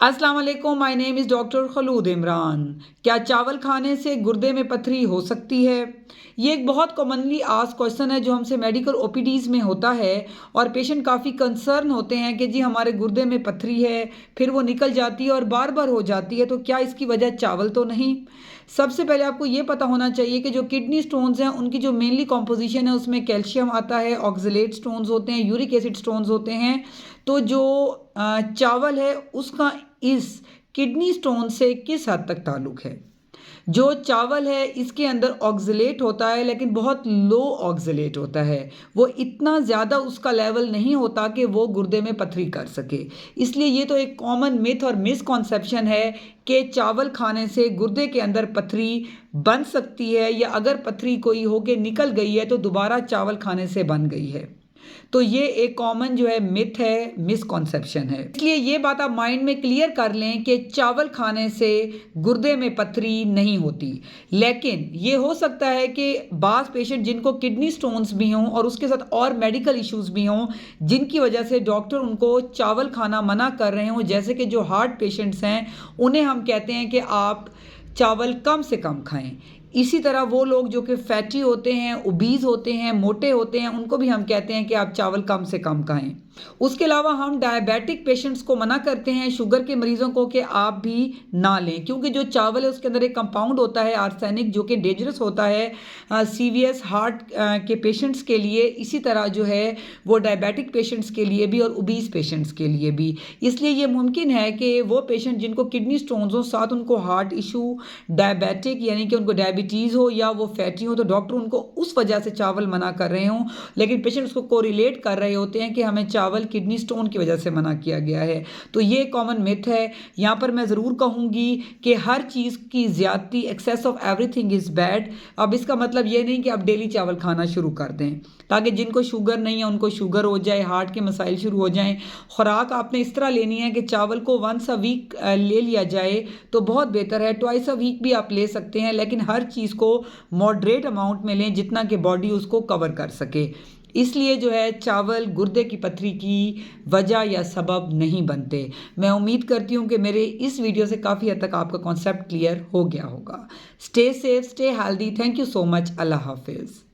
अस्सलाम वालेकुम, my name is doctor Khulood Imran. क्या चावल खाने से गुर्दे में पथरी हो सकती है? ये एक बहुत कॉमनली आस्क्ड क्वेश्चन है जो हमसे मेडिकल ओपीडीज़ में होता है और पेशेंट काफ़ी कंसर्न होते हैं कि जी हमारे गुर्दे में पथरी है, फिर वो निकल जाती है और बार-बार हो जाती है, तो क्या इसकी वजह चावल तो नहीं? सबसे पहले आपको ये पता होना चाहिए कि जो किडनी स्टोन्स हैं उनकी जो मेनली कॉम्पोजिशन है उसमें कैल्शियम आता है, ऑक्सलेट स्टोन्स होते हैं, यूरिक एसिड स्टोन्स होते हैं। तो जो चावल है उसका इस किडनी स्टोन से किस हद तक ताल्लुक है? जो चावल है इसके अंदर ऑक्सलेट होता है लेकिन बहुत लो ऑक्सलेट होता है। वो इतना ज़्यादा उसका लेवल नहीं होता कि वो गुर्दे में पथरी कर सके। इसलिए ये तो एक कॉमन मिथ और मिसकॉन्सेप्शन है कि चावल खाने से गुर्दे के अंदर पथरी बन सकती है या अगर पथरी कोई होके निकल गई है तो दोबारा चावल खाने से बन गई है। तो ये एक कॉमन जो है मिथ है, मिसकॉन्सेप्शन है। इसलिए ये बात आप माइंड में क्लियर कर लें कि चावल खाने से गुर्दे में पथरी नहीं होती। लेकिन ये हो सकता है कि बाज़ पेशेंट जिनको किडनी स्टोन्स भी हों और उसके साथ और मेडिकल इश्यूज़ भी हों, जिनकी वजह से डॉक्टर उनको चावल खाना मना कर रहे हों, जैसे कि जो हार्ट पेशेंट्स हैं, उन्हें हम कहते हैं कि आप चावल कम से कम खाएँ। इसी तरह वो लोग जो कि फैटी होते हैं, ओबीज़ होते हैं, मोटे होते हैं, उनको भी हम कहते हैं कि आप चावल कम से कम खाएँ। उसके अलावा हम डायबिटिक पेशेंट्स को मना करते हैं, शुगर के मरीज़ों को, कि आप भी ना लें, क्योंकि जो चावल है उसके अंदर एक कंपाउंड होता है आर्सेनिक, जो कि डेंजरस होता है सीवीएस हार्ट के पेशेंट्स के लिए, इसी तरह जो है वो डायबिटिक पेशेंट्स के लिए भी और ओबीज़ पेशेंट्स के लिए भी। इसलिए ये मुमकिन है कि वो पेशेंट जिनको किडनी स्टोन्स हो, साथ उनको हार्ट इशू, डायबिटिक यानी कि उनको डायबिटीज़ हो या वो फैटी हो, तो डॉक्टर उनको उस वजह से चावल मना कर रहे हों, लेकिन पेशेंट उसको कोरिलेट कर रहे होते हैं कि हमें चावल किडनी स्टोन की वजह से मना किया गया है। तो ये कॉमन मिथ है। यहाँ पर मैं ज़रूर कहूँगी कि हर चीज़ की ज़्यादती, excess of everything is bad. अब इसका मतलब ये नहीं कि आप डेली चावल खाना शुरू कर दें, ताकि जिनको शुगर नहीं है उनको शुगर हो जाए, हार्ट के मसाइल शुरू हो जाएँ। खुराक आपने इस तरह लेनी है कि चावल को वंस अ वीक ले लिया जाए तो बहुत बेहतर है। ट्वाइस अ वीक भी आप ले सकते हैं, लेकिन हर चीज़ को मॉडरेट अमाउंट में लें जितना कि बॉडी उसको कवर कर सके। इसलिए जो है चावल गुर्दे की पथरी की वजह या सबब नहीं बनते। मैं उम्मीद करती हूँ कि मेरे इस वीडियो से काफ़ी हद तक आपका कॉन्सेप्ट क्लियर हो गया होगा। Stay safe, stay healthy. Thank you so much. Allah हाफिज़।